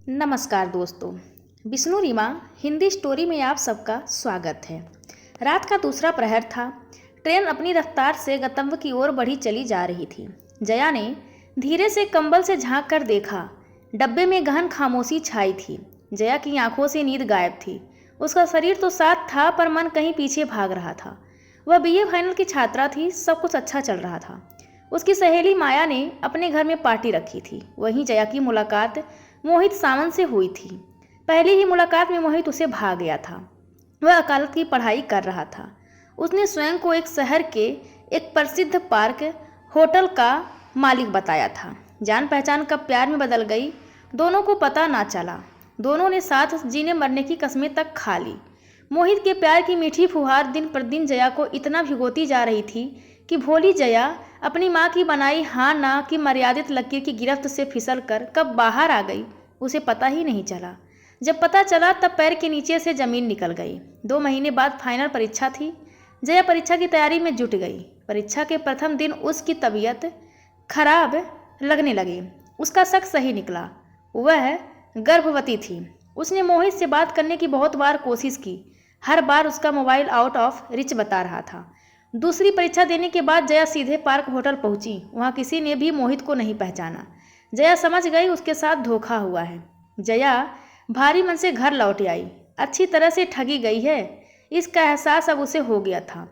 नमस्कार दोस्तों, विष्णु रीमा हिंदी स्टोरी में आप सबका स्वागत है। रात का दूसरा प्रहर था। ट्रेन अपनी रफ्तार से गंतव्य की ओर बढ़ी चली जा रही थी। जया ने धीरे से कंबल से झांक कर देखा। डब्बे में गहन खामोशी छाई थी। जया की आंखों से नींद गायब थी। उसका शरीर तो साथ था पर मन कहीं पीछे भाग रहा था। वह बीए फाइनल की छात्रा थी, सब कुछ अच्छा चल रहा था। उसकी सहेली माया ने अपने घर में पार्टी रखी थी। वहीं जया की मुलाकात मोहित सावंत से हुई थी। पहली ही मुलाकात में मोहित उसे भा गया था। वह वकालत की पढ़ाई कर रहा था। उसने स्वयं को एक शहर के एक प्रसिद्ध पार्क होटल का मालिक बताया था। जान पहचान कब प्यार में बदल गई, दोनों को पता ना चला। दोनों ने साथ जीने मरने की कस्में तक खा ली। मोहित के प्यार की मीठी फुहार दिन प्रतिदिन जया को इतना भिगोती जा रही थी कि भोली जया अपनी माँ की बनाई हाँ ना की मर्यादित लकीर की गिरफ्त से फिसल कर कब बाहर आ गई, उसे पता ही नहीं चला। जब पता चला तब पैर के नीचे से जमीन निकल गई। 2 महीने बाद फाइनल परीक्षा थी। जया परीक्षा की तैयारी में जुट गई। परीक्षा के प्रथम दिन उसकी तबीयत खराब लगने लगी। उसका शक सही निकला, वह गर्भवती थी। उसने मोहित से बात करने की बहुत बार कोशिश की। हर बार उसका मोबाइल आउट ऑफ रिच बता रहा था। दूसरी परीक्षा देने के बाद जया सीधे पार्क होटल पहुंची। वहां किसी ने भी मोहित को नहीं पहचाना। जया समझ गई उसके साथ धोखा हुआ है। जया भारी मन से घर लौट आई। अच्छी तरह से ठगी गई है, इसका एहसास अब उसे हो गया था।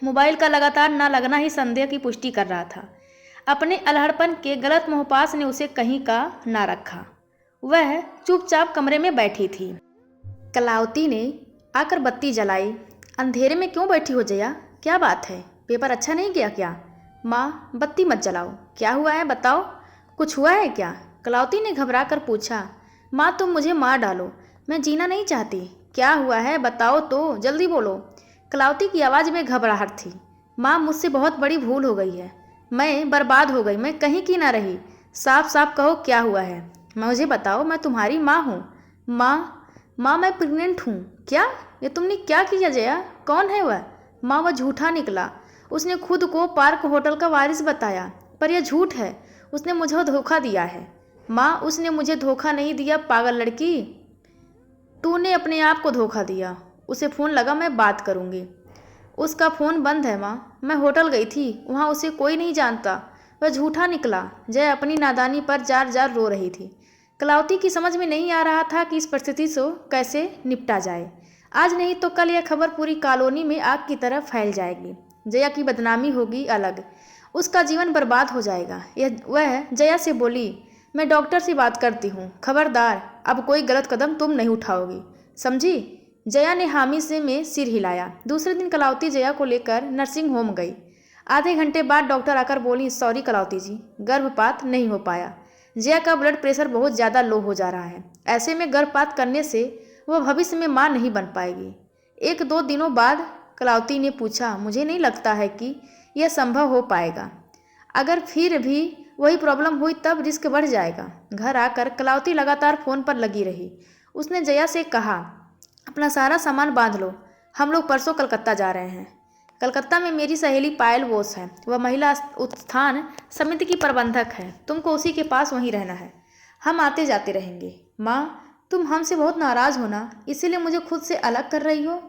मोबाइल का लगातार ना लगना ही संदेह की पुष्टि कर रहा था। अपने अलहड़पन के गलत मोहपास ने उसे कहीं का ना रखा। वह चुपचाप कमरे में बैठी थी। कलावती ने आकर बत्ती जलाई। अंधेरे में क्यों बैठी हो जया, क्या बात है? पेपर अच्छा नहीं गया क्या? माँ, बत्ती मत जलाओ। क्या हुआ है बताओ, कुछ हुआ है क्या? कलावती ने घबरा कर पूछा। माँ, तुम मुझे मार डालो, मैं जीना नहीं चाहती। क्या हुआ है बताओ तो, जल्दी बोलो। कलावती की आवाज़ में घबराहट थी। माँ, मुझसे बहुत बड़ी भूल हो गई है। मैं बर्बाद हो गई, मैं कहीं की ना रही। साफ साफ कहो क्या हुआ है, मुझे बताओ, मैं तुम्हारी माँ हूँ। माँ, मैं प्रेग्नेंट हूँ। क्या? ये तुमने क्या किया जया? कौन है वह? माँ, वह झूठा निकला। उसने खुद को पार्क होटल का वारिस बताया, पर यह झूठ है। उसने मुझे धोखा दिया है। माँ, उसने मुझे धोखा नहीं दिया पागल लड़की, तूने अपने आप को धोखा दिया। उसे फ़ोन लगा, मैं बात करूँगी। उसका फ़ोन बंद है माँ, मैं होटल गई थी, वहाँ उसे कोई नहीं जानता। वह झूठा निकला। जय अपनी नादानी पर जार जार रो रही थी। कलावती की समझ में नहीं आ रहा था कि इस परिस्थिति से कैसे निपटा जाए। आज नहीं तो कल यह खबर पूरी कॉलोनी में आग की तरह फैल जाएगी। जया की बदनामी होगी अलग, उसका जीवन बर्बाद हो जाएगा। वह जया से बोली, मैं डॉक्टर से बात करती हूँ, खबरदार अब कोई गलत कदम तुम नहीं उठाओगी, समझी? जया ने हामी से में सिर हिलाया। दूसरे दिन कलावती जया को लेकर नर्सिंग होम गई। आधे घंटे बाद डॉक्टर आकर बोली, सॉरी कलावती जी, गर्भपात नहीं हो पाया। जया का ब्लड प्रेशर बहुत ज़्यादा लो हो जा रहा है। ऐसे में गर्भपात करने से वह भविष्य में माँ नहीं बन पाएगी। 1-2 दिनों बाद कलावती ने पूछा, मुझे नहीं लगता है कि यह संभव हो पाएगा। अगर फिर भी वही प्रॉब्लम हुई तब रिस्क बढ़ जाएगा। घर आकर कलावती लगातार फ़ोन पर लगी रही। उसने जया से कहा, अपना सारा सामान बांध लो, हम लोग परसों कलकत्ता जा रहे हैं। कलकत्ता में मेरी सहेली पायल बोस है, वह महिला उत्थान समिति की प्रबंधक है। तुमको उसी के पास वहीं रहना है। हम आते जाते रहेंगे। माँ, तुम हमसे बहुत नाराज़ हो ना, इसीलिए मुझे खुद से अलग कर रही हो?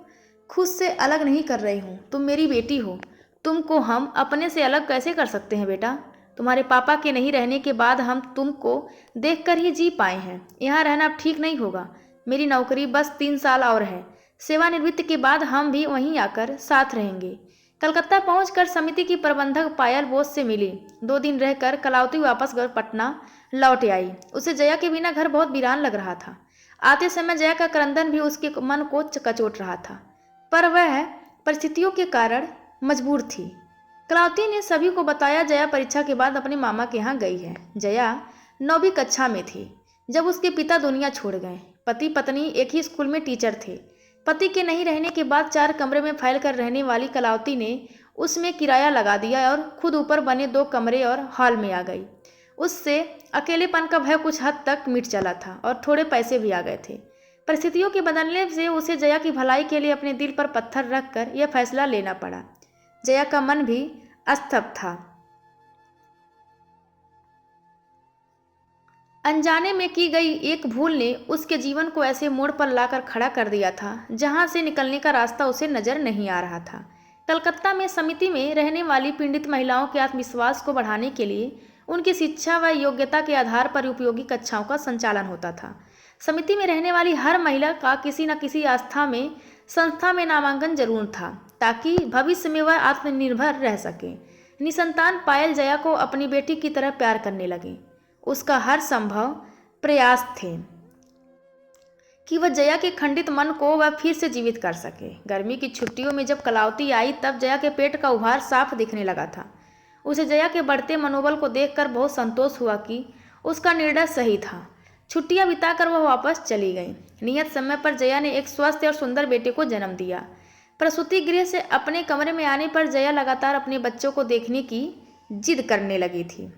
खुद से अलग नहीं कर रही हूँ, तुम मेरी बेटी हो। तुमको हम अपने से अलग कैसे कर सकते हैं बेटा? तुम्हारे पापा के नहीं रहने के बाद हम तुमको देखकर ही जी पाए हैं। यहाँ रहना अब ठीक नहीं होगा। मेरी नौकरी बस 3 साल और है। सेवानिवृत्ति के बाद हम भी वहीं आकर साथ रहेंगे। कलकत्ता पहुंचकर समिति की प्रबंधक पायल बोस से मिली। 2 दिन रहकर कलावती वापस घर पटना लौट आई। उसे जया के बिना घर बहुत वीरान लग रहा था। आते समय जया का क्रंदन भी उसके मन को कचोट रहा था, पर वह परिस्थितियों के कारण मजबूर थी। कलावती ने सभी को बताया जया परीक्षा के बाद अपने मामा के यहाँ गई है। जया 9वीं कक्षा में थी जब उसके पिता दुनिया छोड़ गए। पति पत्नी एक ही स्कूल में टीचर थे। पति के नहीं रहने के बाद 4 कमरे में फैल कर रहने वाली कलावती ने उसमें किराया लगा दिया और खुद ऊपर बने 2 कमरे और हॉल में आ गई। उससे अकेलेपन का भय कुछ हद तक मिट चला था और थोड़े पैसे भी आ गए थे। परिस्थितियों के बदलने से उसे जया की भलाई के लिए अपने दिल पर पत्थर रखकर यह फैसला लेना पड़ा। जया का मन भी अस्तब्ध था। अनजाने में की गई एक भूल ने उसके जीवन को ऐसे मोड़ पर लाकर खड़ा कर दिया था जहां से निकलने का रास्ता उसे नजर नहीं आ रहा था। कलकत्ता में समिति में रहने वाली पीड़ित महिलाओं के आत्मविश्वास को बढ़ाने के लिए उनकी शिक्षा व योग्यता के आधार पर उपयोगी कक्षाओं का संचालन होता था। समिति में रहने वाली हर महिला का किसी न किसी संस्था में नामांकन जरूर था, ताकि भविष्य में वह आत्मनिर्भर रह सके। निसंतान पायल जया को अपनी बेटी की तरह प्यार करने लगी। उसका हर संभव प्रयास थे कि वह जया के खंडित मन को वह फिर से जीवित कर सके। गर्मी की छुट्टियों में जब कलावती आई तब जया के पेट का उभार साफ दिखने लगा था। उसे जया के बढ़ते मनोबल को देखकर बहुत संतोष हुआ कि उसका निर्णय सही था। छुट्टियां बिताकर वह वापस चली गई। नियत समय पर जया ने एक स्वस्थ और सुंदर बेटे को जन्म दिया। प्रसूति गृह से अपने कमरे में आने पर जया लगातार अपने बच्चों को देखने की जिद करने लगी थी।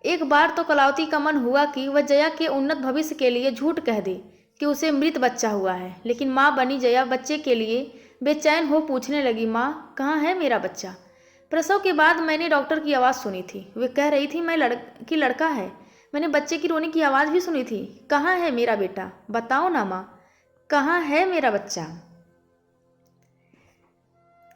एक बार तो कलावती का मन हुआ कि वह जया के उन्नत भविष्य के लिए झूठ कह दे कि उसे मृत बच्चा हुआ है, लेकिन माँ बनी जया बच्चे के लिए बेचैन हो पूछने लगी, माँ कहाँ है मेरा बच्चा? प्रसव के बाद मैंने डॉक्टर की आवाज़ सुनी थी। वे कह रही थी कि लड़का है। मैंने बच्चे की रोने की आवाज़ भी सुनी थी। कहाँ है मेरा बेटा? बताओ ना माँ, कहाँ है मेरा बच्चा?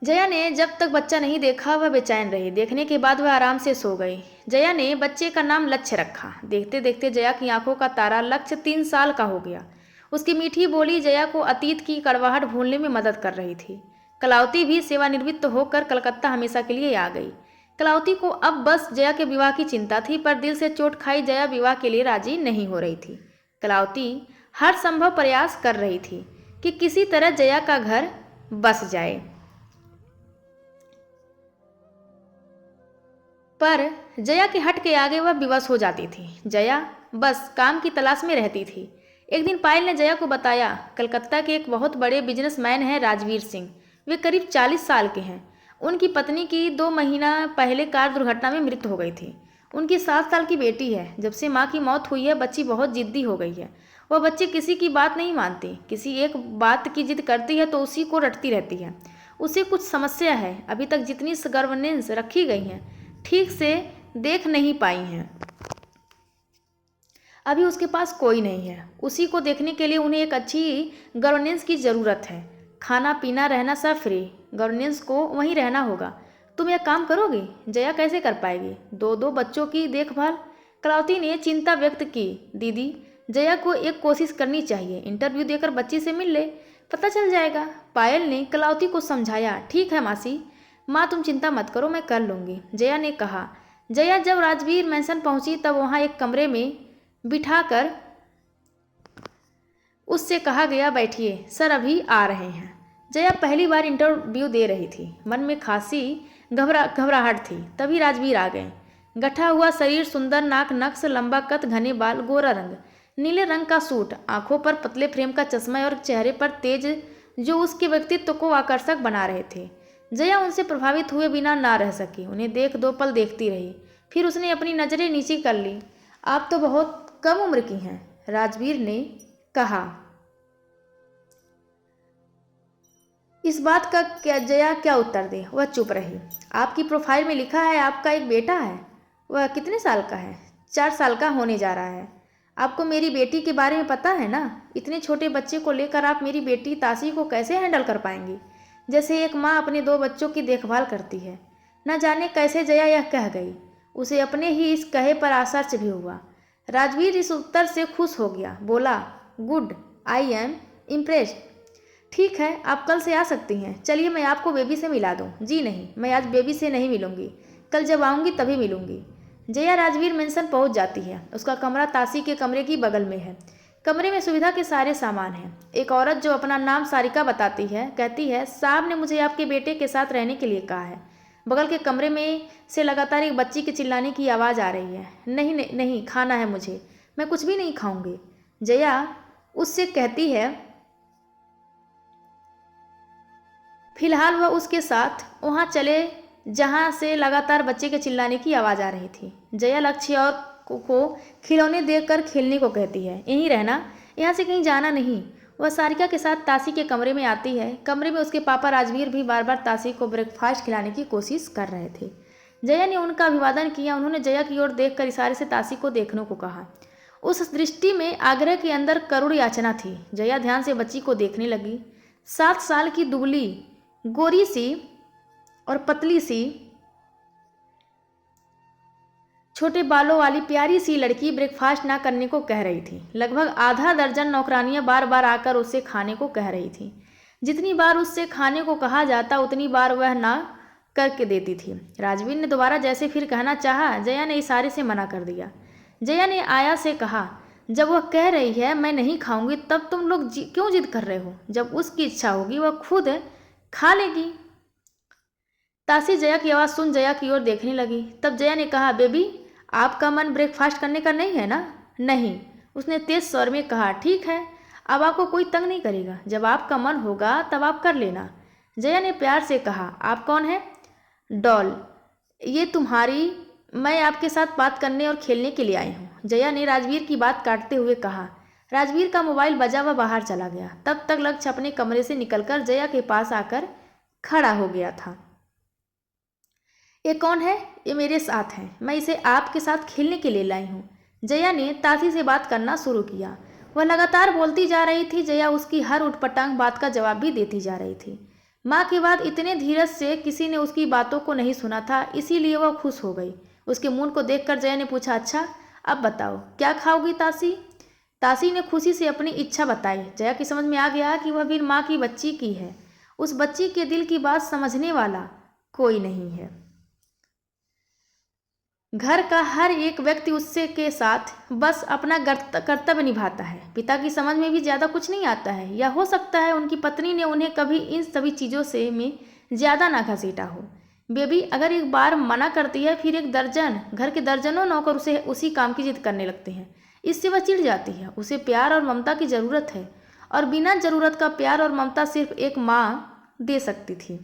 जया ने जब तक बच्चा नहीं देखा वह बेचैन रही। देखने के बाद वह आराम से सो गई। जया ने बच्चे का नाम लक्ष्य रखा। देखते देखते जया की आंखों का तारा लक्ष्य 3 साल का हो गया। उसकी मीठी बोली जया को अतीत की कड़वाहट भूलने में मदद कर रही थी। कलावती भी सेवानिवृत्त होकर कलकत्ता हमेशा के लिए आ गई। कलावती को अब बस जया के विवाह की चिंता थी, पर दिल से चोट खाई जया विवाह के लिए राजी नहीं हो रही थी। कलावती हर संभव प्रयास कर रही थी कि किसी तरह जया का घर बस जाए, पर जया के हट के आगे वह विवश हो जाती थी। जया बस काम की तलाश में रहती थी। एक दिन पायल ने जया को बताया, कलकत्ता के एक बहुत बड़े बिजनेसमैन हैं राजवीर सिंह। वे करीब 40 साल के हैं। उनकी पत्नी की 2 महीना पहले कार दुर्घटना में मृत्यु हो गई थी। उनकी 7 साल की बेटी है। जब से माँ की मौत हुई है बच्ची बहुत जिद्दी हो गई है। वह बच्ची किसी की बात नहीं मानती। किसी एक बात की जिद करती है तो उसी को रटती रहती है। उसे कुछ समस्या है। अभी तक जितनी गवर्नेंस रखी गई हैं ठीक से देख नहीं पाई हैं। अभी उसके पास कोई नहीं है। उसी को देखने के लिए उन्हें एक अच्छी गवर्नेंस की ज़रूरत है। खाना पीना रहना सब फ्री। गवर्नेंस को वहीं रहना होगा। तुम यह काम करोगे? जया कैसे कर पाएगी? 2 बच्चों की देखभाल? कलावती ने चिंता व्यक्त की। दीदी, जया को एक कोशिश करनी चाहिए। इंटरव्यू देकर बच्ची से मिल ले, पता चल जाएगा। पायल ने कलावती को समझाया। ठीक है मासी, माँ तुम चिंता मत करो, मैं कर लूँगी, जया ने कहा। जया जब राजवीर मैंसन पहुंची तब वहाँ एक कमरे में बिठाकर उससे कहा गया, बैठिए, सर अभी आ रहे हैं। जया पहली बार इंटरव्यू दे रही थी। मन में खासी घबराहट थी। तभी राजवीर आ गए। गठा हुआ शरीर, सुंदर नाक, नक्श, लंबा कद, घने बाल, गोरा रंग, नीले रंग का सूट, आंखों पर पतले फ्रेम का चश्मा और चेहरे पर तेज जो उसके व्यक्तित्व को आकर्षक बना रहे थे। जया उनसे प्रभावित हुए बिना ना रह सकी। उन्हें 2 पल देखती रही, फिर उसने अपनी नज़रें नीचे कर ली। आप तो बहुत कम उम्र की हैं, राजवीर ने कहा। इस बात का जया क्या उत्तर दे? वह चुप रही। आपकी प्रोफाइल में लिखा है आपका एक बेटा है। वह कितने साल का है? 4 साल का होने जा रहा है। आपको मेरी बेटी के बारे में पता है ना? इतने छोटे बच्चे को लेकर आप मेरी बेटी तासी को कैसे हैंडल कर पाएंगी? जैसे एक माँ अपने 2 बच्चों की देखभाल करती है। न जाने कैसे जया यह कह गई। उसे अपने ही इस कहे पर आश्चर्य भी हुआ। राजवीर इस उत्तर से खुश हो गया। बोला, गुड, आई एम इम्प्रेस्ड। ठीक है, आप कल से आ सकती हैं। चलिए मैं आपको बेबी से मिला दूं। जी नहीं, मैं आज बेबी से नहीं मिलूंगी, कल जब आऊँगी तभी मिलूंगी। जया राजवीर मेंशन पहुंच जाती है। उसका कमरा तासी के कमरे की बगल में है। कमरे में सुविधा के सारे सामान हैं। एक औरत जो अपना नाम सारिका बताती है, कहती है, साहब ने मुझे आपके बेटे के साथ रहने के लिए कहा है। बगल के कमरे में से लगातार एक बच्ची के चिल्लाने की आवाज़ आ रही है। नहीं नहीं नहीं, खाना है मुझे, मैं कुछ भी नहीं खाऊंगी। जया उससे कहती है। फिलहाल वह उसके साथ वहाँ चले जहाँ से लगातार बच्चे के चिल्लाने की आवाज़ आ रही थी। जया लक्ष्य और को खिलौने देकर खेलने को कहती है। यहीं रहना, यहाँ से कहीं जाना नहीं। वह सारिका के साथ तासी के कमरे में आती है। कमरे में उसके पापा राजवीर भी बार बार तासी को ब्रेकफास्ट खिलाने की कोशिश कर रहे थे। जया ने उनका अभिवादन किया। उन्होंने जया की ओर देखकर इशारे से ताशी को देखने को कहा। उस दृष्टि में आग्रह के अंदर करुण याचना थी। जया ध्यान से बच्ची को देखने लगी। 7 साल की दुबली, गोरी सी और पतली सी, छोटे बालों वाली प्यारी सी लड़की ब्रेकफास्ट ना करने को कह रही थी। लगभग आधा दर्जन नौकरानियां बार बार आकर उससे खाने को कह रही थी। जितनी बार उससे खाने को कहा जाता उतनी बार वह ना करके देती थी। राजवीर ने दोबारा जैसे फिर कहना चाहा, जया ने इशारे से मना कर दिया। जया ने आया से कहा, जब वह कह रही है मैं नहीं खाऊंगी तब तुम लोग क्यों जिद कर रहे हो? जब उसकी इच्छा होगी वह खुद खा लेगी। ताशी जया की आवाज़ सुन जया की ओर देखने लगी। तब जया ने कहा, बेबी आपका मन ब्रेकफास्ट करने का नहीं है ना? नहीं, उसने तेज स्वर में कहा। ठीक है, अब आपको कोई तंग नहीं करेगा। जब आपका मन होगा तब आप कर लेना। जया ने प्यार से कहा। आप कौन है? डॉल, ये तुम्हारी, मैं आपके साथ बात करने और खेलने के लिए आई हूँ, जया ने राजवीर की बात काटते हुए कहा। राजवीर का मोबाइल बजा व बाहर चला गया। तब तक लक्ष्य अपने कमरे से निकलकर जया के पास आकर खड़ा हो गया था। ये कौन है? ये मेरे साथ है, मैं इसे आपके साथ खेलने के लिए लाई हूँ। जया ने ताशी से बात करना शुरू किया। वह लगातार बोलती जा रही थी। जया उसकी हर उटपटांग बात का जवाब भी देती जा रही थी। माँ के बाद इतने धीरज से किसी ने उसकी बातों को नहीं सुना था, इसीलिए वह खुश हो गई। उसके मूड को देखकर जया ने पूछा, अच्छा अब बताओ क्या खाओगी ताशी? ताशी ने खुशी से अपनी इच्छा बताई। जया की समझ में आ गया कि वह भी माँ की बच्ची की है। उस बच्ची के दिल की बात समझने वाला कोई नहीं है। घर का हर एक व्यक्ति उससे के साथ बस अपना कर्तव्य निभाता है। पिता की समझ में भी ज़्यादा कुछ नहीं आता है, या हो सकता है उनकी पत्नी ने उन्हें कभी इन सभी चीज़ों से में ज़्यादा ना घसीटा हो। बेबी अगर एक बार मना करती है फिर एक दर्जन, घर के दर्जनों नौकर उसे उसी काम की जिद करने लगते हैं। इससे वह चिढ़ जाती है। उसे प्यार और ममता की ज़रूरत है, और बिना ज़रूरत का प्यार और ममता सिर्फ एक माँ दे सकती थी।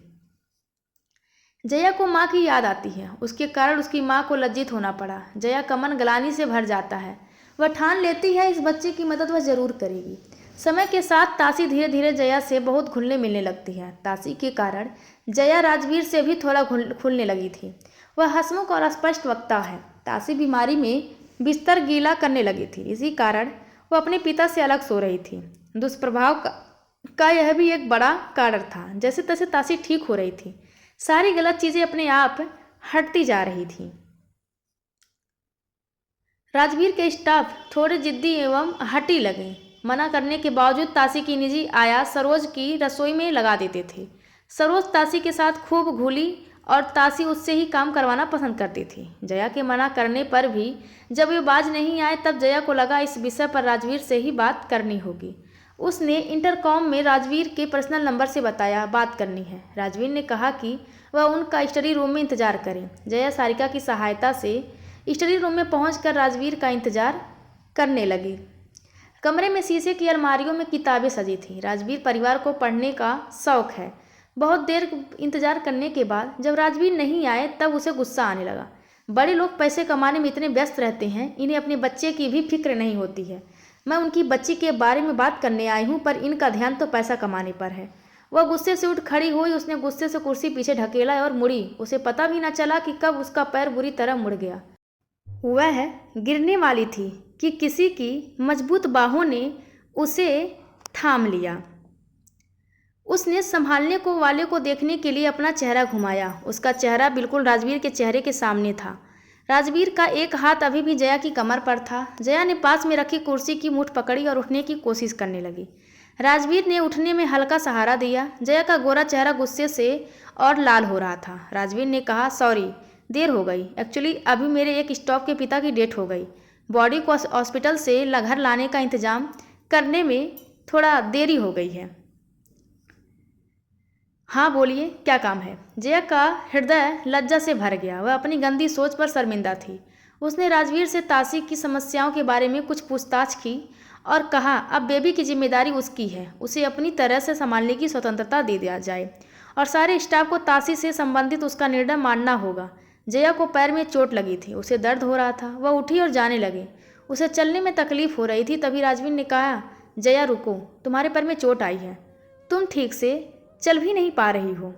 जया को माँ की याद आती है। उसके कारण उसकी माँ को लज्जित होना पड़ा। जया का मन ग्लानि से भर जाता है। वह ठान लेती है इस बच्चे की मदद वह जरूर करेगी। समय के साथ ताशी धीरे धीरे जया से बहुत घुलने मिलने लगती है। ताशी के कारण जया राजवीर से भी थोड़ा खुलने लगी थी। वह हंसमुख और स्पष्ट वक्ता है। ताशी बीमारी में बिस्तर गीला करने लगी थी, इसी कारण वह अपने पिता से अलग सो रही थी। दुष्प्रभाव का यह भी एक बड़ा कारण था। जैसे तैसे ताशी ठीक हो रही थी। सारी गलत चीजें अपने आप हटती जा रही थी। राजवीर के स्टाफ थोड़े जिद्दी एवं हटी लगे। मना करने के बावजूद ताशी की निजी आया सरोज की रसोई में लगा देते थे। सरोज ताशी के साथ खूब घुली और ताशी उससे ही काम करवाना पसंद करती थी। जया के मना करने पर भी जब वे बाज नहीं आए तब जया को लगा इस विषय पर राजवीर से ही बात करनी होगी। उसने इंटरकॉम में राजवीर के पर्सनल नंबर से बताया बात करनी है। राजवीर ने कहा कि वह उनका स्टडी रूम में इंतजार करे। जया सारिका की सहायता से स्टडी रूम में पहुंचकर राजवीर का इंतजार करने लगी। कमरे में शीशे की अलमारियों में किताबें सजी थी। राजवीर परिवार को पढ़ने का शौक है। बहुत देर इंतजार करने के बाद जब राजवीर नहीं आए तब उसे गुस्सा आने लगा। बड़े लोग पैसे कमाने में इतने व्यस्त रहते हैं, इन्हें अपने बच्चे की भी फिक्र नहीं होती है। मैं उनकी बच्ची के बारे में बात करने आई हूँ, पर इनका ध्यान तो पैसा कमाने पर है। वह गुस्से से उठ खड़ी हुई। उसने गुस्से से कुर्सी पीछे ढकेला और मुड़ी। उसे पता भी न चला कि कब उसका पैर बुरी तरह मुड़ गया। वह गिरने वाली थी कि किसी की मजबूत बाहों ने उसे थाम लिया। उसने संभालने को वाले को देखने के लिए अपना चेहरा घुमाया। उसका चेहरा बिल्कुल राजवीर के चेहरे के सामने था। राजवीर का एक हाथ अभी भी जया की कमर पर था। जया ने पास में रखी कुर्सी की मुठ पकड़ी और उठने की कोशिश करने लगी। राजवीर ने उठने में हल्का सहारा दिया। जया का गोरा चेहरा गुस्से से और लाल हो रहा था। राजवीर ने कहा, सॉरी देर हो गई। एक्चुअली अभी मेरे एक स्टाफ के पिता की डेथ हो गई। बॉडी को हॉस्पिटल से घर लाने का इंतजाम करने में थोड़ा देरी हो गई है। हाँ बोलिए, क्या काम है? जया का हृदय लज्जा से भर गया। वह अपनी गंदी सोच पर शर्मिंदा थी। उसने राजवीर से ताशी की समस्याओं के बारे में कुछ पूछताछ की और कहा अब बेबी की जिम्मेदारी उसकी है, उसे अपनी तरह से संभालने की स्वतंत्रता दे दिया जाए और सारे स्टाफ को ताशी से संबंधित उसका निर्णय मानना होगा। जया को पैर में चोट लगी थी, उसे दर्द हो रहा था। वह उठी और जाने लगे। उसे चलने में तकलीफ हो रही थी। तभी राजवीर ने कहा, जया रुको, तुम्हारे पैर में चोट आई है, तुम ठीक से चल भी नहीं पा रही हो।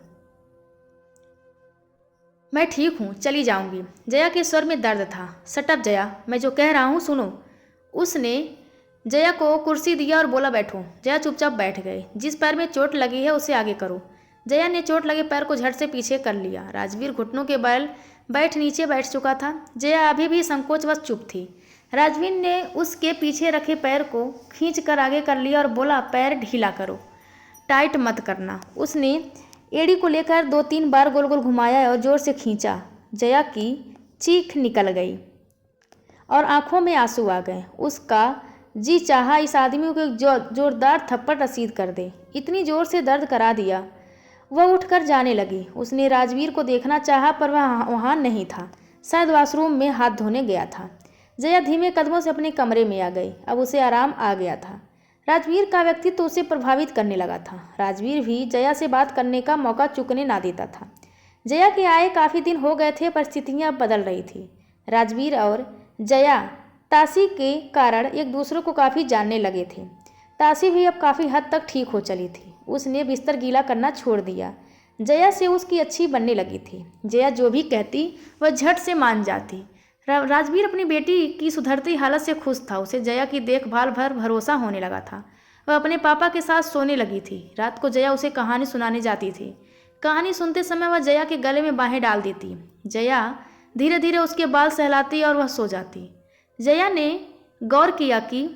मैं ठीक हूँ, चली जाऊँगी। जया के स्वर में दर्द था। शट अप जया, मैं जो कह रहा हूँ सुनो। उसने जया को कुर्सी दिया और बोला बैठो। जया चुपचाप बैठ गई। जिस पैर में चोट लगी है उसे आगे करो। जया ने चोट लगे पैर को झट से पीछे कर लिया। राजवीर घुटनों के बल नीचे बैठ चुका था। जया अभी भी संकोचवश चुप थी। राजवीर ने उसके पीछे रखे पैर को खींच कर आगे कर लिया और बोला पैर ढीला करो, टाइट मत करना। उसने एड़ी को लेकर 2-3 बार गोल गोल घुमाया और जोर से खींचा। जया की चीख निकल गई और आंखों में आंसू आ गए। उसका जी चाहा इस आदमी को एक जोरदार थप्पड़ रसीद कर दे। इतनी जोर से दर्द करा दिया। वह उठकर जाने लगी। उसने राजवीर को देखना चाहा पर वह वहाँ नहीं था। शायद वॉशरूम में हाथ धोने गया था। जया धीमे कदमों से अपने कमरे में आ गई। अब उसे आराम आ गया था। राजवीर का व्यक्तित्व तो उसे प्रभावित करने लगा था। राजवीर भी जया से बात करने का मौका चूकने ना देता था। जया के आए काफ़ी दिन हो गए थे, परिस्थितियाँ बदल रही थी। राजवीर और जया तासी के कारण एक दूसरे को काफ़ी जानने लगे थे। तासी भी अब काफ़ी हद तक ठीक हो चली थी। उसने बिस्तर गीला करना छोड़ दिया। जया से उसकी अच्छी बनने लगी थी। जया जो भी कहती वह झट से मान जाती। राजवीर अपनी बेटी की सुधरती हालत से खुश था। उसे जया की देखभाल भर भरोसा होने लगा था। वह अपने पापा के साथ सोने लगी थी। रात को जया उसे कहानी सुनाने जाती थी। कहानी सुनते समय वह जया के गले में बाहें डाल देती। जया धीरे धीरे उसके बाल सहलाती और वह सो जाती। जया ने गौर किया कि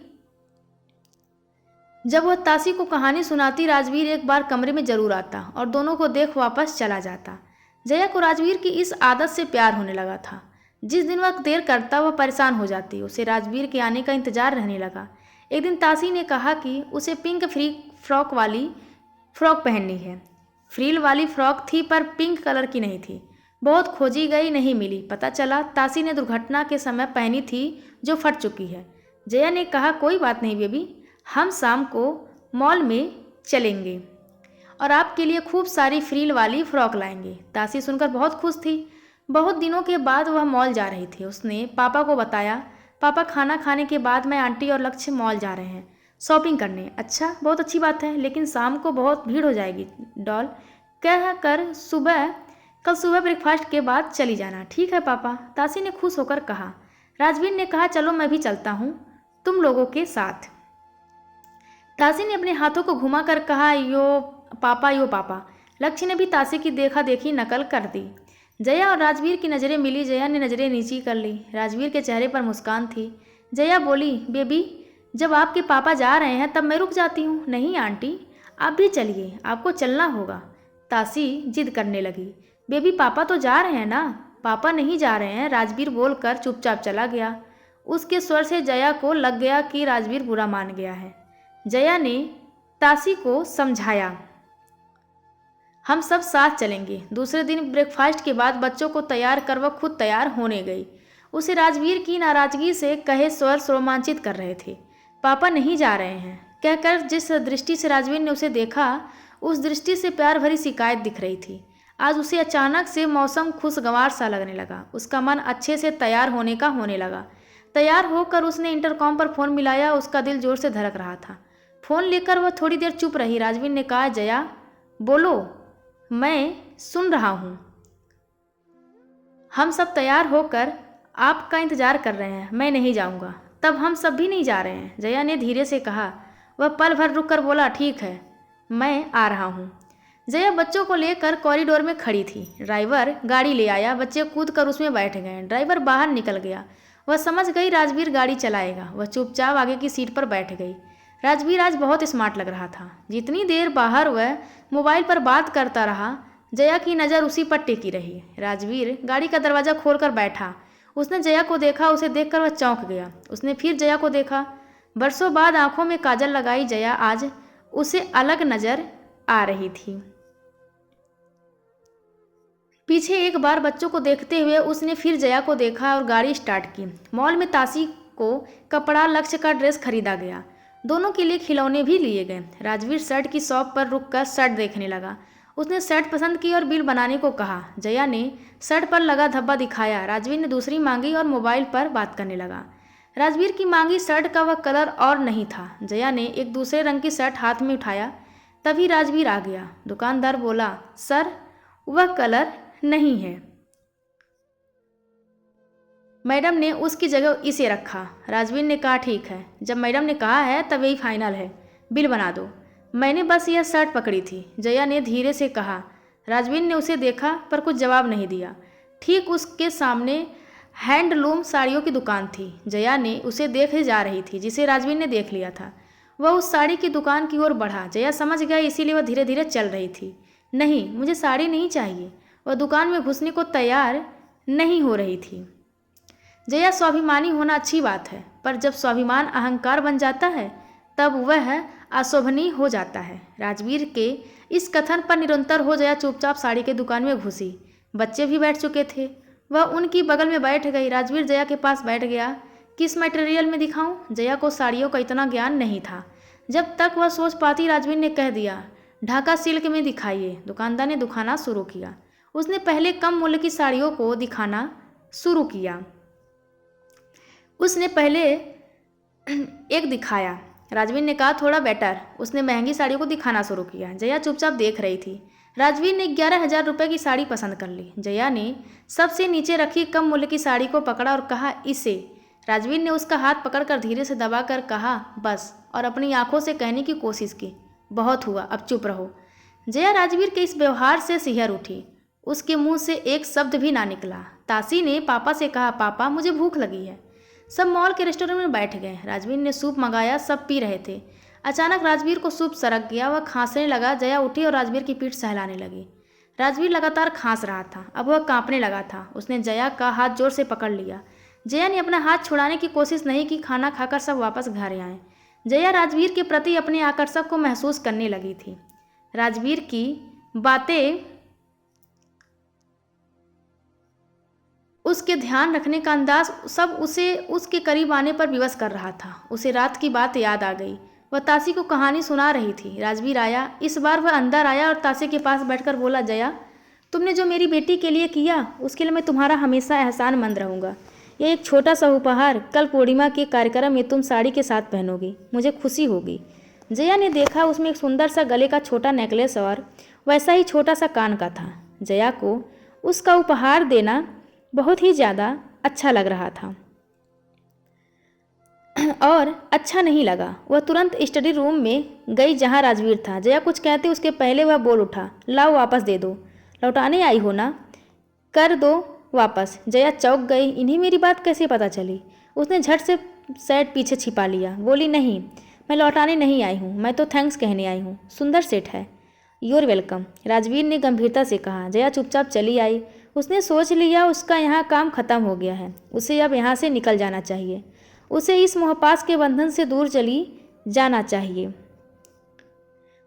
जब वह तासी को कहानी सुनाती, राजवीर एक बार कमरे में जरूर आता और दोनों को देख वापस चला जाता। जया को राजवीर की इस आदत से प्यार होने लगा था। जिस दिन वह देर करता वह परेशान हो जाती। उसे राजवीर के आने का इंतजार रहने लगा। एक दिन तासी ने कहा कि उसे पिंक फ्रॉक वाली फ्रॉक पहननी है। फ्रील वाली फ्रॉक थी पर पिंक कलर की नहीं थी। बहुत खोजी गई, नहीं मिली। पता चला तासी ने दुर्घटना के समय पहनी थी जो फट चुकी है। जया ने कहा कोई बात नहीं बेबी, हम शाम को मॉल में चलेंगे और आपके लिए खूब सारी फ्रील वाली फ्रॉक लाएंगे। तासी सुनकर बहुत खुश थी। बहुत दिनों के बाद वह मॉल जा रही थी। उसने पापा को बताया, पापा खाना खाने के बाद मैं आंटी और लक्ष्य मॉल जा रहे हैं शॉपिंग करने। अच्छा, बहुत अच्छी बात है, लेकिन शाम को बहुत भीड़ हो जाएगी डॉल। कह कर कल सुबह ब्रेकफास्ट के बाद चली जाना। ठीक है पापा, तासी ने खुश होकर कहा। राजवीर ने कहा चलो मैं भी चलता हूँ तुम लोगों के साथ। तासी ने अपने हाथों को घुमाकर कहा यो पापा। लक्ष्य ने भी तासी की देखा देखी नकल कर दी। जया और राजवीर की नज़रें मिली। जया ने नज़रें नीची कर ली। राजवीर के चेहरे पर मुस्कान थी। जया बोली बेबी, जब आपके पापा जा रहे हैं तब मैं रुक जाती हूँ। नहीं आंटी, आप भी चलिए, आपको चलना होगा। तासी जिद करने लगी। बेबी पापा तो जा रहे हैं ना। पापा नहीं जा रहे हैं, राजवीर बोलकर चुपचाप चला गया। उसके स्वर से जया को लग गया कि राजवीर बुरा मान गया है। जया ने तासी को समझाया हम सब साथ चलेंगे। दूसरे दिन ब्रेकफास्ट के बाद बच्चों को तैयार कर वह खुद तैयार होने गई। उसे राजवीर की नाराजगी से कहे स्वर रोमांचित कर रहे थे। पापा नहीं जा रहे हैं कहकर जिस दृष्टि से राजवीर ने उसे देखा, उस दृष्टि से प्यार भरी शिकायत दिख रही थी। आज उसे अचानक से मौसम खुशगवार सा लगने लगा। उसका मन अच्छे से तैयार होने का होने लगा। तैयार होकर उसने इंटरकॉम पर फ़ोन मिलाया। उसका दिल जोर से धड़क रहा था। फ़ोन लेकर वह थोड़ी देर चुप रही। राजवीर ने कहा जया बोलो, मैं सुन रहा हूँ। हम सब तैयार होकर आपका इंतज़ार कर रहे हैं। मैं नहीं जाऊँगा। तब हम सब भी नहीं जा रहे हैं, जया ने धीरे से कहा। वह पल भर रुक कर बोला ठीक है, मैं आ रहा हूँ। जया बच्चों को लेकर कॉरिडोर में खड़ी थी। ड्राइवर गाड़ी ले आया। बच्चे कूद कर उसमें बैठ गए। ड्राइवर बाहर निकल गया। वह समझ गई राजवीर गाड़ी चलाएगा। वह चुपचाप आगे की सीट पर बैठ गई। राजवीर आज बहुत स्मार्ट लग रहा था। जितनी देर बाहर वह मोबाइल पर बात करता रहा, जया की नज़र उसी पर टिकी रही। राजवीर गाड़ी का दरवाज़ा खोलकर बैठा। उसने जया को देखा। उसे देखकर वह चौंक गया। उसने फिर जया को देखा। बरसों बाद आंखों में काजल लगाई जया आज उसे अलग नज़र आ रही थी। पीछे एक बार बच्चों को देखते हुए उसने फिर जया को देखा और गाड़ी स्टार्ट की। मॉल में तासी को कपड़ा, लक्ष्य का ड्रेस खरीदा गया। दोनों के लिए खिलौने भी लिए गए। राजवीर शर्ट की शॉप पर रुककर शर्ट देखने लगा। उसने शर्ट पसंद की और बिल बनाने को कहा। जया ने शर्ट पर लगा धब्बा दिखाया। राजवीर ने दूसरी मांगी और मोबाइल पर बात करने लगा। राजवीर की मांगी शर्ट का वह कलर और नहीं था। जया ने एक दूसरे रंग की शर्ट हाथ में उठाया। तभी राजवीर आ गया। दुकानदार बोला सर, वह कलर नहीं है। मैडम ने उसकी जगह इसे रखा। राजवीर ने कहा ठीक है, जब मैडम ने कहा है तब यही फाइनल है, बिल बना दो। मैंने बस यह शर्ट पकड़ी थी, जया ने धीरे से कहा। राजवीर ने उसे देखा पर कुछ जवाब नहीं दिया। ठीक उसके सामने हैंडलूम साड़ियों की दुकान थी। जया ने उसे देखे जा रही थी जिसे राजवीर ने देख लिया था। वह उस साड़ी की दुकान की ओर बढ़ा। जया समझ गया, इसीलिए वह धीरे धीरे चल रही थी। नहीं, मुझे साड़ी नहीं चाहिए। वह दुकान में घुसने को तैयार नहीं हो रही थी। जया, स्वाभिमानी होना अच्छी बात है, पर जब स्वाभिमान अहंकार बन जाता है तब वह अशोभनीय हो जाता है। राजवीर के इस कथन पर निरंतर हो जया चुपचाप साड़ी के दुकान में घुसी। बच्चे भी बैठ चुके थे। वह उनकी बगल में बैठ गई। राजवीर जया के पास बैठ गया। किस मटेरियल में दिखाऊं? जया को साड़ियों का इतना ज्ञान नहीं था। जब तक वह सोच पाती, राजवीर ने कह दिया, ढाका सिल्क में दिखाइए। दुकानदार ने दिखाना शुरू किया। उसने पहले कम मूल्य की साड़ियों को दिखाना शुरू किया। उसने पहले एक दिखाया। राजवीर ने कहा थोड़ा बेटर। उसने महंगी साड़ियों को दिखाना शुरू किया। जया चुपचाप देख रही थी। राजवीर ने 11,000 रुपये की साड़ी पसंद कर ली। जया ने सबसे नीचे रखी कम मूल्य की साड़ी को पकड़ा और कहा, इसे। राजवीर ने उसका हाथ पकड़कर धीरे से दबाकर कहा, बस, और अपनी आंखों से कहने की कोशिश की, बहुत हुआ, अब चुप रहो। जया राजवीर के इस व्यवहार से सिहर उठी। उसके मुंह से एक शब्द भी ना निकला। तासी ने पापा से कहा, पापा मुझे भूख लगी है। सब मॉल के रेस्टोरेंट में बैठ गए। राजवीर ने सूप मंगाया। सब पी रहे थे। अचानक राजवीर को सूप सरक गया। वह खांसने लगा। जया उठी और राजवीर की पीठ सहलाने लगी। राजवीर लगातार खांस रहा था। अब वह कांपने लगा था। उसने जया का हाथ जोर से पकड़ लिया। जया ने अपना हाथ छुड़ाने की कोशिश नहीं की। खाना खाकर सब वापस घर आए। जया राजवीर के प्रति अपने आकर्षक को महसूस करने लगी थी। राजवीर की बातें, उसके ध्यान रखने का अंदाज, सब उसे उसके करीब आने पर विवश कर रहा था। उसे रात की बात याद आ गई। वह तासी को कहानी सुना रही थी। राजवीर आया। इस बार वह अंदर आया और तासी के पास बैठकर बोला, जया, तुमने जो मेरी बेटी के लिए किया उसके लिए मैं तुम्हारा हमेशा एहसानमंद रहूँगा। यह एक छोटा सा उपहार कल पूर्णिमा के कार्यक्रम में तुम साड़ी के साथ पहनोगी, मुझे खुशी होगी। जया ने देखा, उसमें एक सुंदर सा गले का छोटा नेकलेस और वैसा ही छोटा सा कान का था। जया को उसका उपहार देना बहुत ही ज़्यादा अच्छा लग रहा था और अच्छा नहीं लगा। वह तुरंत स्टडी रूम में गई जहां राजवीर था। जया कुछ कहते उसके पहले वह बोल उठा, लाओ वापस दे दो। लौटाने आई हो ना, कर दो वापस। जया चौंक गई। इन्हें मेरी बात कैसे पता चली? उसने झट से सेट पीछे छिपा लिया। बोली, नहीं, मैं लौटाने नहीं आई हूँ, मैं तो थैंक्स कहने आई हूँ। सुंदर सेट है। यूर वेलकम, राजवीर ने गंभीरता से कहा। जया चुपचाप चली आई। उसने सोच लिया उसका यहाँ काम खत्म हो गया है। उसे अब यहाँ से निकल जाना चाहिए। उसे इस मोहपास के बंधन से दूर चली जाना चाहिए।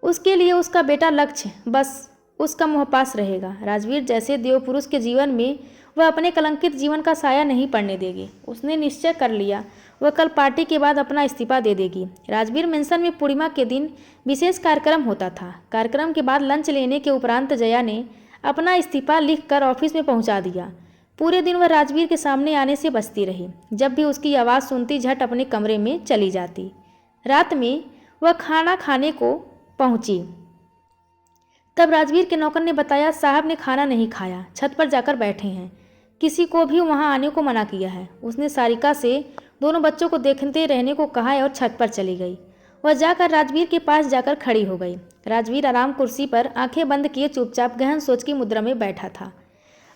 उसके लिए उसका बेटा लक्ष्य बस उसका मोहपास रहेगा। राजवीर जैसे देवपुरुष के जीवन में वह अपने कलंकित जीवन का साया नहीं पड़ने देगी। उसने निश्चय कर लिया, वह कल पार्टी के बाद अपना इस्तीफा दे देगी। राजवीर मेंशन में पूर्णिमा के दिन विशेष कार्यक्रम होता था। कार्यक्रम के बाद लंच लेने के उपरांत जया ने अपना इस्तीफा लिखकर ऑफिस में पहुंचा दिया। पूरे दिन वह राजवीर के सामने आने से बचती रही। जब भी उसकी आवाज़ सुनती, झट अपने कमरे में चली जाती। रात में वह खाना खाने को पहुंची। तब राजवीर के नौकर ने बताया, साहब ने खाना नहीं खाया, छत पर जाकर बैठे हैं, किसी को भी वहां आने को मना किया है। उसने सारिका से दोनों बच्चों को देखते रहने को कहा और छत पर चली गई। वह जाकर राजवीर के पास जाकर खड़ी हो गई। राजवीर आराम कुर्सी पर आंखें बंद किए चुपचाप गहन सोच की मुद्रा में बैठा था।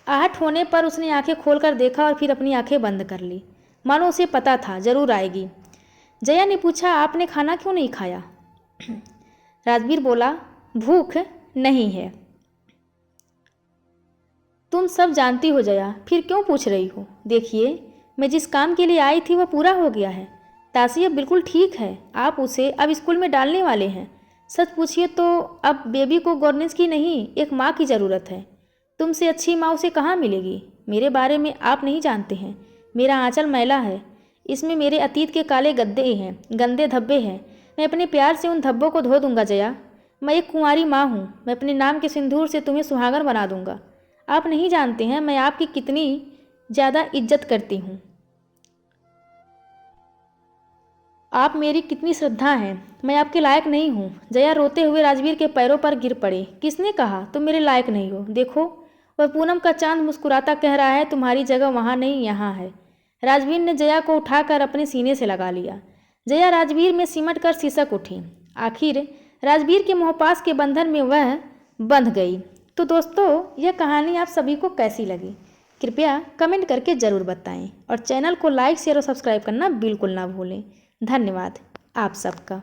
आहट होने पर उसने आंखें खोलकर देखा और फिर अपनी आंखें बंद कर ली, मानो उसे पता था जरूर आएगी। जया ने पूछा, आपने खाना क्यों नहीं खाया? राजवीर बोला, भूख नहीं है। तुम सब जानती हो जया, फिर क्यों पूछ रही हो? देखिए, मैं जिस काम के लिए आई थी वह पूरा हो गया है। तासी अब बिल्कुल ठीक है। आप उसे अब स्कूल में डालने वाले हैं। सच पूछिए तो अब बेबी को गवर्नेंस की नहीं, एक माँ की ज़रूरत है। तुमसे अच्छी माँ उसे कहाँ मिलेगी? मेरे बारे में आप नहीं जानते हैं। मेरा आंचल मैला है, इसमें मेरे अतीत के काले गद्दे हैं, गंदे धब्बे हैं। मैं अपने प्यार से उन धब्बों को धो दूंगा जया। मैं एक कुंवारी माँ हूँ। मैं अपने नाम के सिंदूर से तुम्हें सुहागन बना दूंगा। आप नहीं जानते हैं मैं आपकी कितनी ज़्यादा इज्जत करती हूँ, आप मेरी कितनी श्रद्धा हैं। मैं आपके लायक नहीं हूँ। जया रोते हुए राजवीर के पैरों पर गिर पड़ी। किसने कहा तुम मेरे लायक नहीं हो? देखो, वह पूनम का चांद मुस्कुराता कह रहा है, तुम्हारी जगह वहाँ नहीं यहाँ है। राजवीर ने जया को उठाकर अपने सीने से लगा लिया। जया राजवीर में सिमट कर सिसक उठी। आखिर राजवीर के मोहपास के बंधन में वह बंध गई। तो दोस्तों, यह कहानी आप सभी को कैसी लगी, कृपया कमेंट करके ज़रूर बताएं और चैनल को लाइक शेयर और सब्सक्राइब करना बिल्कुल ना भूलें। धन्यवाद आप सबका।